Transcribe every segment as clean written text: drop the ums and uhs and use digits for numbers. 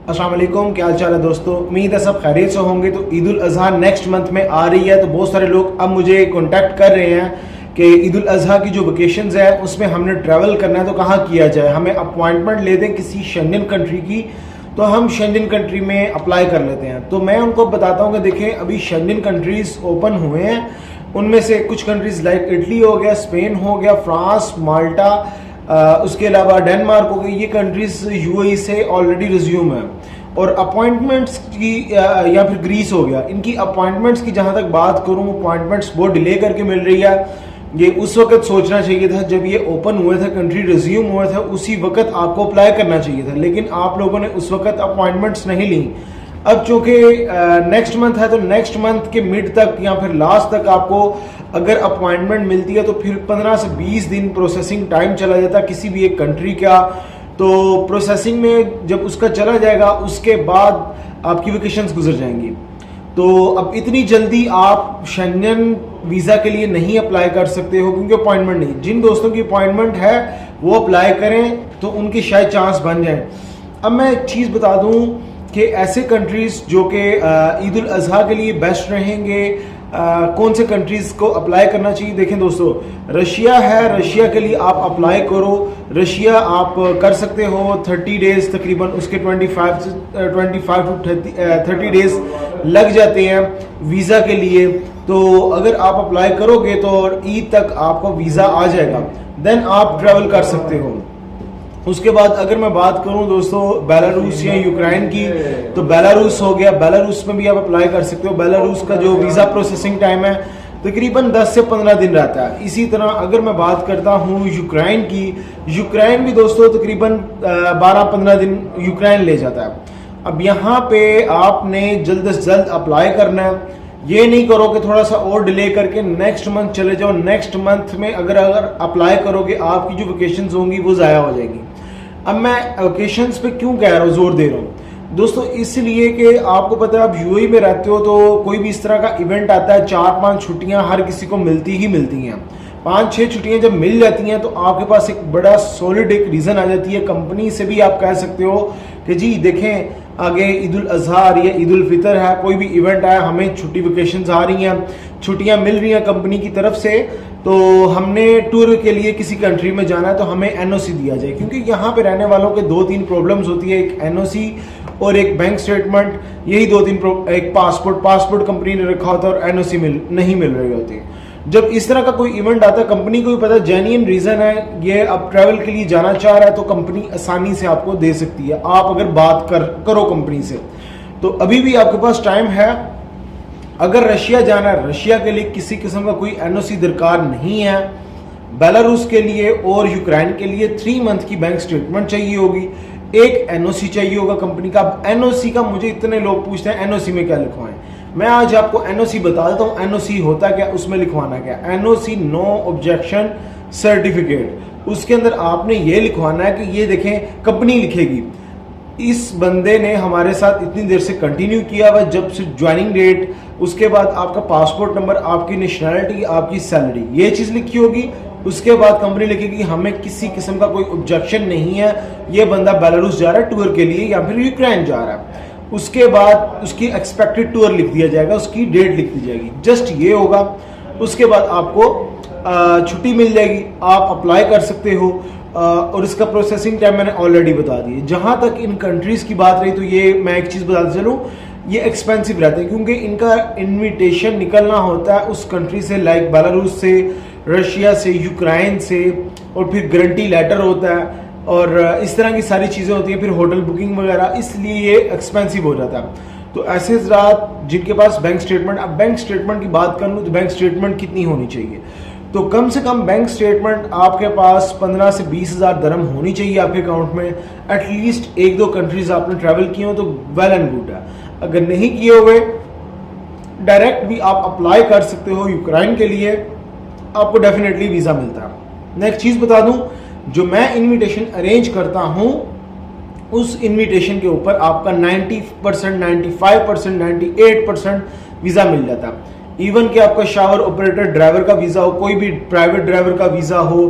अस्सलाम वालेकुम, क्या हाल चाल है दोस्तों। उम्मीद है सब खैरियत से होंगे। तो ईद उल अजहा नेक्स्ट मंथ में आ रही है, तो बहुत सारे लोग अब मुझे कांटेक्ट कर रहे हैं कि ईद उल अजहा की जो वेकेशंस है उसमें हमने ट्रैवल करना है तो कहाँ किया जाए। हमें अपॉइंटमेंट ले दें किसी शेंगन कंट्री की, तो हम शेंगन कंट्री में अप्लाई कर लेते हैं। तो मैं उनको बताता हूँ कि देखें अभी शेंगन कंट्रीज ओपन हुए हैं, उनमें से कुछ कंट्रीज लाइक इटली हो गया, स्पेन हो गया, फ्रांस, माल्टा, उसके अलावा डेनमार्क हो गई। ये कंट्रीज यूएई से ऑलरेडी रिज्यूम है। और अपॉइंटमेंट्स की या फिर ग्रीस हो गया, इनकी अपॉइंटमेंट्स की जहाँ तक बात करूँ, अपॉइंटमेंट्स बहुत डिले करके मिल रही है। ये उस वक्त सोचना चाहिए था जब ये ओपन हुए थे, कंट्री रिज्यूम हुए थे, उसी वक्त आपको अप्लाई करना चाहिए था, लेकिन आप लोगों ने उस वक्त अपॉइंटमेंट्स नहीं ली। अब चूंकि नेक्स्ट मंथ है तो नेक्स्ट मंथ के मिड तक या फिर लास्ट तक आपको अगर अपॉइंटमेंट मिलती है तो फिर 15 से 20 दिन प्रोसेसिंग टाइम चला जाता है किसी भी एक कंट्री का। तो प्रोसेसिंग में जब उसका चला जाएगा उसके बाद आपकी वेकेशंस गुजर जाएंगी। तो अब इतनी जल्दी आप शेंगन वीज़ा के लिए नहीं अप्लाई कर सकते हो क्योंकि अपॉइंटमेंट नहीं। जिन दोस्तों की अपॉइंटमेंट है वो अप्लाई करें तो उनके शायद चांस बन जाएं। अब मैं एक चीज़ बता दूं कि ऐसे कंट्रीज जो कि ईद उल अजहा के लिए बेस्ट रहेंगे, कौन से कंट्रीज को अप्लाई करना चाहिए। देखें दोस्तों, रशिया है, रशिया के लिए आप अप्लाई करो। रशिया आप कर सकते हो 30 डेज, तकरीबन उसके 25 टू 30 डेज लग जाते हैं वीज़ा के लिए। तो अगर आप अप्लाई करोगे तो ईद तक आपको वीज़ा आ जाएगा, देन आप ट्रैवल कर सकते हो। उसके बाद अगर मैं बात करूं दोस्तों बेलारूस या यूक्रेन की, तो बेलारूस हो गया, बेलारूस में भी आप अप्लाई कर सकते हो। बेलारूस का जो वीज़ा प्रोसेसिंग टाइम है तकरीबन 10 से 15 दिन रहता है। इसी तरह अगर मैं बात करता हूं यूक्रेन की, यूक्रेन भी दोस्तों तकरीबन 12-15 दिन यूक्रेन ले जाता है। अब यहाँ पे आपने जल्द से जल्द अप्लाई करना है। ये नहीं करो कि थोड़ा सा और डिले करके नेक्स्ट मंथ चले जाओ। नेक्स्ट मंथ में अगर अप्लाई करोगे आपकी जो वेकेशंस होंगी वो ज़ाया हो जाएगी। अब मैं वेकेशंस पे क्यों कह रहा हूँ, जोर दे रहा हूँ दोस्तों, इसलिए कि आपको पता है आप यूएई में रहते हो तो कोई भी इस तरह का इवेंट आता है, 4-5 छुट्टियां हर किसी को मिलती ही मिलती हैं। 5-6 छुट्टियां जब मिल जाती हैं तो आपके पास एक बड़ा सॉलिड एक रीज़न आ जाती है। कंपनी से भी आप कह सकते हो कि जी देखें आगे ईद उल अजहा आ रही है, ईद उल फितर है, कोई भी इवेंट आया, हमें छुट्टी वेकेशंस आ रही हैं, छुट्टियां मिल रही हैं कंपनी की तरफ से, तो हमने टूर के लिए किसी कंट्री में जाना है तो हमें एनओसी दिया जाए। क्योंकि यहाँ पे रहने वालों के 2-3 प्रॉब्लम्स होती है, एक एनओसी और एक बैंक स्टेटमेंट। यही 2-3 एक पासपोर्ट कंपनी ने रखा होता है और एनओसी नहीं मिल रही होती। जब इस तरह का कोई इवेंट आता है, कंपनी को भी पता जेन्युइन रीजन है, ये अब ट्रैवल के लिए जाना चाह रहा है, तो कंपनी आसानी से आपको दे सकती है, आप अगर बात करो कंपनी से। तो अभी भी आपके पास टाइम है। अगर रशिया जाना है, रशिया के लिए किसी किस्म का कोई एनओसी दरकार नहीं है। बेलारूस के लिए और यूक्रेन के लिए 3 मंथ की बैंक स्टेटमेंट चाहिए होगी, एक एनओसी चाहिए होगा कंपनी का। एनओसी का मुझे इतने लोग पूछते हैं एनओसी में क्या लिखवाएं, मैं आज आपको एनओसी बता देता हूँ। एनओसी होता क्या, उसमें लिखवाना क्या। एनओसी नो ऑब्जेक्शन सर्टिफिकेट, उसके अंदर आपने ये लिखवाना है कि ये देखें कंपनी लिखेगी इस बंदे ने हमारे साथ इतनी देर से कंटिन्यू किया हुआ, जब से ज्वाइनिंग डेट, उसके बाद आपका पासपोर्ट नंबर, आपकी नेशनैलिटी, आपकी सैलरी, ये चीज़ लिखी होगी। उसके बाद कंपनी लिखेगी हमें किसी किस्म का कोई ऑब्जेक्शन नहीं है, ये बंदा बेलारूस जा रहा है टूर के लिए या फिर यूक्रेन जा रहा है। उसके बाद उसकी एक्सपेक्टेड टूर लिख दिया जाएगा, उसकी डेट लिख दी जाएगी, जस्ट ये होगा। उसके बाद आपको छुट्टी मिल जाएगी, आप अप्लाई कर सकते हो। और इसका प्रोसेसिंग टाइम मैंने ऑलरेडी बता दिया। जहाँ तक इन कंट्रीज़ की बात रही तो ये मैं एक चीज़ बताते चलूँ, ये एक्सपेंसिव रहते हैं क्योंकि इनका इनविटेशन निकलना होता है उस कंट्री से, लाइक बेलारूस से, रशिया से, यूक्रेन से, और फिर गारंटी लेटर होता है और इस तरह की सारी चीज़ें होती हैं, फिर होटल बुकिंग वगैरह, इसलिए ये एक्सपेंसिव हो जाता है। तो ऐसे हज़रात जिनके पास बैंक स्टेटमेंट, अब बैंक स्टेटमेंट की बात कर लूँ तो बैंक स्टेटमेंट कितनी होनी चाहिए, तो कम से कम बैंक स्टेटमेंट आपके पास 15 से 20 हज़ार दरम होनी चाहिए आपके अकाउंट में। एटलीस्ट 1-2 कंट्रीज आपने ट्रैवल किए हो तो वेल एंड गुड है। अगर नहीं किए हुए, डायरेक्ट भी आप अप्लाई कर सकते हो यूक्रेन के लिए, आपको डेफिनेटली वीज़ा मिलता है। मैं एक चीज़ बता दूं, जो मैं इनविटेशन अरेंज करता हूं उस इनविटेशन के ऊपर आपका 90%, 95%, 98% वीज़ा मिल जाता है। इवन कि आपका शावर ऑपरेटर ड्राइवर का वीजा हो, कोई भी प्राइवेट ड्राइवर का वीजा हो,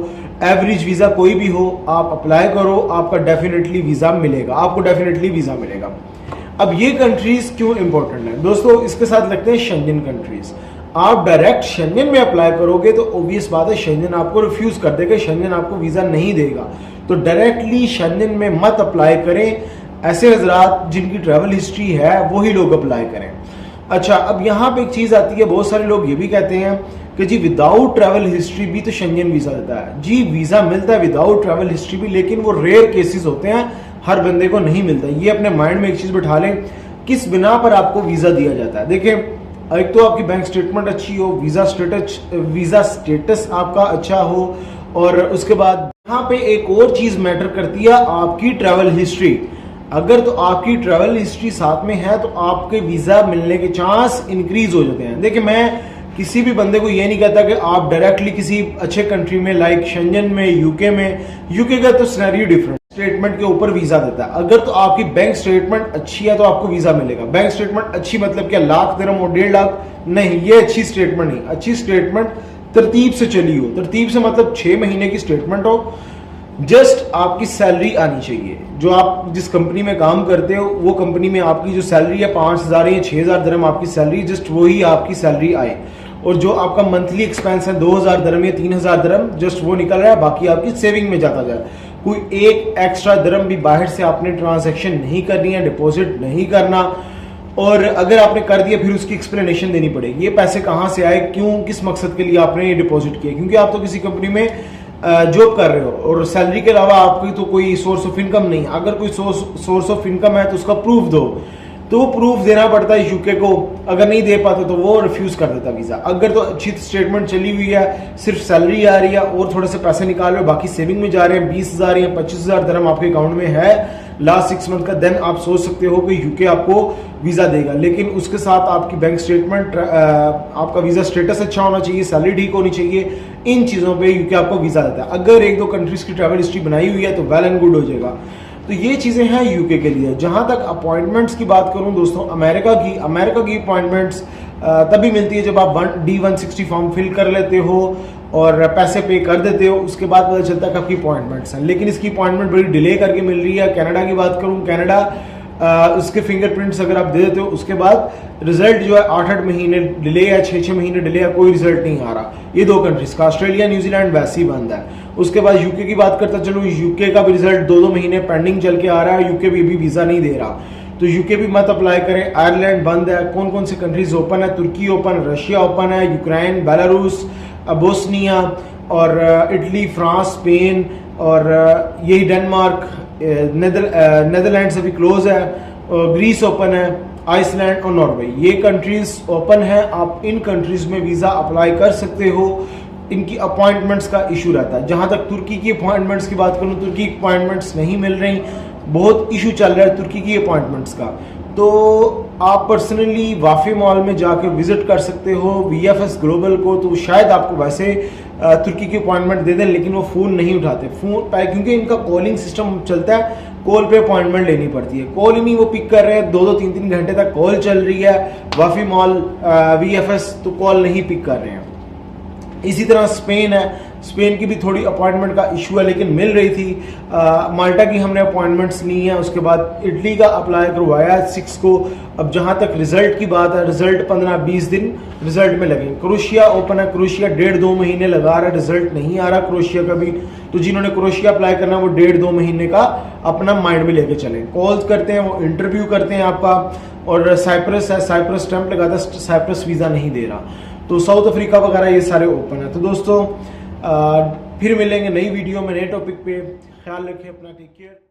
एवरेज वीजा कोई भी हो, आप अप्लाई करो, आपका डेफिनेटली वीजा मिलेगा, आपको डेफिनेटली वीजा मिलेगा। अब ये कंट्रीज क्यों इंपॉर्टेंट है दोस्तों, इसके साथ लगते हैं शेंजन कंट्रीज। आप डायरेक्ट शेंजन में अप्लाई करोगे तो ऑब्वियस बात है शेंजन आपको रिफ्यूज कर देगा, शेंजन आपको वीजा नहीं देगा। तो डायरेक्टली शेंजन में मत अप्लाई करें, ऐसे हजरात जिनकी ट्रैवल हिस्ट्री है वही लोग अप्लाई करें। अच्छा, अब यहाँ पे एक चीज आती है, बहुत सारे लोग ये भी कहते हैं कि जी विदाउट ट्रैवल हिस्ट्री भी तो शेंजन वीजा देता है। जी वीजा मिलता है विदाउट ट्रैवल हिस्ट्री भी, लेकिन वो रेयर केसेस होते हैं, हर बंदे को नहीं मिलता। ये अपने माइंड में एक चीज बिठा लें, किस बिना पर आपको वीजा दिया जाता है। देखिए, एक तो आपकी बैंक स्टेटमेंट अच्छी हो, वीजा स्टेटस आपका अच्छा हो, और उसके बाद यहाँ पे एक और चीज मैटर करती है, आपकी ट्रैवल हिस्ट्री। अगर तो आपकी ट्रैवल हिस्ट्री साथ में है तो आपके वीजा मिलने के चांस इंक्रीज हो जाते हैं। देखिए, मैं किसी भी बंदे को ये नहीं कहता कि आप डायरेक्टली किसी अच्छे कंट्री में लाइक शेंजन में, यूके का तो सिनेरियो डिफरेंट, स्टेटमेंट के ऊपर वीजा देता है। अगर तो आपकी बैंक स्टेटमेंट अच्छी है तो आपको वीजा मिलेगा। बैंक स्टेटमेंट अच्छी मतलब क्या, लाख दिरहम और 1.5 लाख नहीं, ये अच्छी स्टेटमेंट नहीं। अच्छी स्टेटमेंट तरतीब से चली हो, तरतीब से मतलब 6 महीने की स्टेटमेंट हो, जस्ट आपकी सैलरी आनी चाहिए। जो आप जिस कंपनी में काम करते हो वो कंपनी में आपकी जो सैलरी है 5,000 या 6,000 दिरहम आपकी सैलरी, जस्ट वही आपकी सैलरी आए, और जो आपका मंथली एक्सपेंस है 2,000 दिरहम या 3,000 दिरहम, जस्ट वो निकल रहा है, बाकी आपकी सेविंग में जाता जाए। कोई एक एक्स्ट्रा दिरहम भी बाहर से आपने ट्रांजैक्शन नहीं करनी है, डिपॉजिट नहीं करना, और अगर आपने कर दिया फिर उसकी एक्सप्लेनेशन देनी पड़ेगी, ये पैसे कहाँ से आए, क्यों, किस मकसद के लिए आपने ये डिपॉजिट किया। क्योंकि आप तो किसी कंपनी में जॉब कर रहे हो और सैलरी के अलावा आपकी तो कोई सोर्स ऑफ इनकम नहीं। अगर कोई सोर्स ऑफ इनकम है तो उसका प्रूफ दो, तो वो प्रूफ देना पड़ता है यूके को। अगर नहीं दे पाते तो वो रिफ्यूज कर देता वीजा। अगर तो अच्छी स्टेटमेंट चली हुई है, सिर्फ सैलरी आ रही है और थोड़े से पैसे निकाल रहे हो, बाकी सेविंग में जा रहे हैं, 20,000 या 25,000 दिरहम आपके अकाउंट में है लास्ट 6 मंथ का, देन आप सोच सकते हो कि यूके आपको वीजा देगा। लेकिन उसके साथ आपकी बैंक स्टेटमेंट, आपका वीजा स्टेटस अच्छा होना चाहिए, सैलरी ठीक होनी चाहिए, इन चीजों पे यूके आपको वीजा देता है। अगर 1-2 कंट्रीज की ट्रैवल हिस्ट्री बनाई हुई है तो वेल एंड गुड हो जाएगा। तो ये चीजें हैं यूके के लिए। जहां तक अपॉइंटमेंट्स की बात करूं दोस्तों, अमेरिका की अपॉइंटमेंट्स तभी मिलती है जब आप D-160 फॉर्म फिल कर लेते हो और पैसे पे कर देते हो, उसके बाद पता चलता है कि आपकी अपॉइंटमेंट्स हैं। लेकिन इसकी अपॉइंटमेंट बड़ी डिले करके मिल रही है। कनाडा की बात करूं, कनाडा उसके फिंगरप्रिंट्स अगर आप दे देते हो उसके बाद रिजल्ट जो है 8-8 महीने डिले है, 6-6 महीने डिले है, कोई रिजल्ट नहीं आ रहा। ये 2 कंट्रीज का, ऑस्ट्रेलिया न्यूजीलैंड वैसे ही बंद है। उसके बाद यूके की बात करता चलो, यूके का भी रिजल्ट 2-2 महीने पेंडिंग चल के आ रहा है, यूके भी वीजा नहीं दे रहा, तो यूके भी मत अप्लाई करें। आयरलैंड बंद है। कौन कौन से कंट्रीज ओपन है, तुर्की ओपन, रशिया ओपन है, यूक्रेन, बेलारूस, बोस्निया और इटली, फ्रांस, स्पेन और यही डेनमार्क, नेदरलैंड्स अभी क्लोज है, ग्रीस ओपन है, आइसलैंड और नॉर्वे, ये कंट्रीज ओपन है। आप इन कंट्रीज में वीजा अप्लाई कर सकते हो। इनकी अपॉइंटमेंट्स का इशू रहता है। जहां तक तुर्की की अपॉइंटमेंट्स की बात करूं, तुर्की की अपॉइंटमेंट्स नहीं मिल रही, बहुत इशू चल रहा है तुर्की की अपॉइंटमेंट्स का। तो आप पर्सनली वाफी मॉल में जाके विजिट कर सकते हो VFS ग्लोबल को, तो शायद आपको वैसे तुर्की की अपॉइंटमेंट दे दें, लेकिन वो फ़ोन नहीं उठाते क्योंकि इनका कॉलिंग सिस्टम चलता है, कॉल पे अपॉइंटमेंट लेनी पड़ती है। कॉल ही नहीं वो पिक कर रहे हैं, 2-2, 3-3 घंटे तक कॉल चल रही है वाफी मॉल VFS, तो कॉल नहीं पिक कर रहे हैं। इसी तरह स्पेन है, स्पेन की भी थोड़ी अपॉइंटमेंट का इशू है लेकिन मिल रही थी। माल्टा की हमने अपॉइंटमेंट्स ली हैं। उसके बाद इटली का अप्लाई करवाया 6 को। अब जहां तक रिजल्ट की बात है, रिजल्ट 15-20 दिन रिजल्ट में लगेंगे। क्रोशिया ओपन है, क्रोशिया 1.5-2 महीने लगा रहा है, रिजल्ट नहीं आ रहा क्रोशिया का भी। तो जिन्होंने क्रोशिया अप्लाई करना वो 1.5-2 महीने का अपना माइंड में लेके चलें। कॉल्स करते हैं, वो इंटरव्यू करते हैं आपका। और साइप्रस है, साइप्रस स्टैंप लगाता है, साइप्रस वीज़ा नहीं दे रहा। तो साउथ अफ्रीका वगैरह ये सारे ओपन है। तो दोस्तों फिर मिलेंगे नई वीडियो में नए टॉपिक पे। ख्याल रखें अपना, टेक केयर।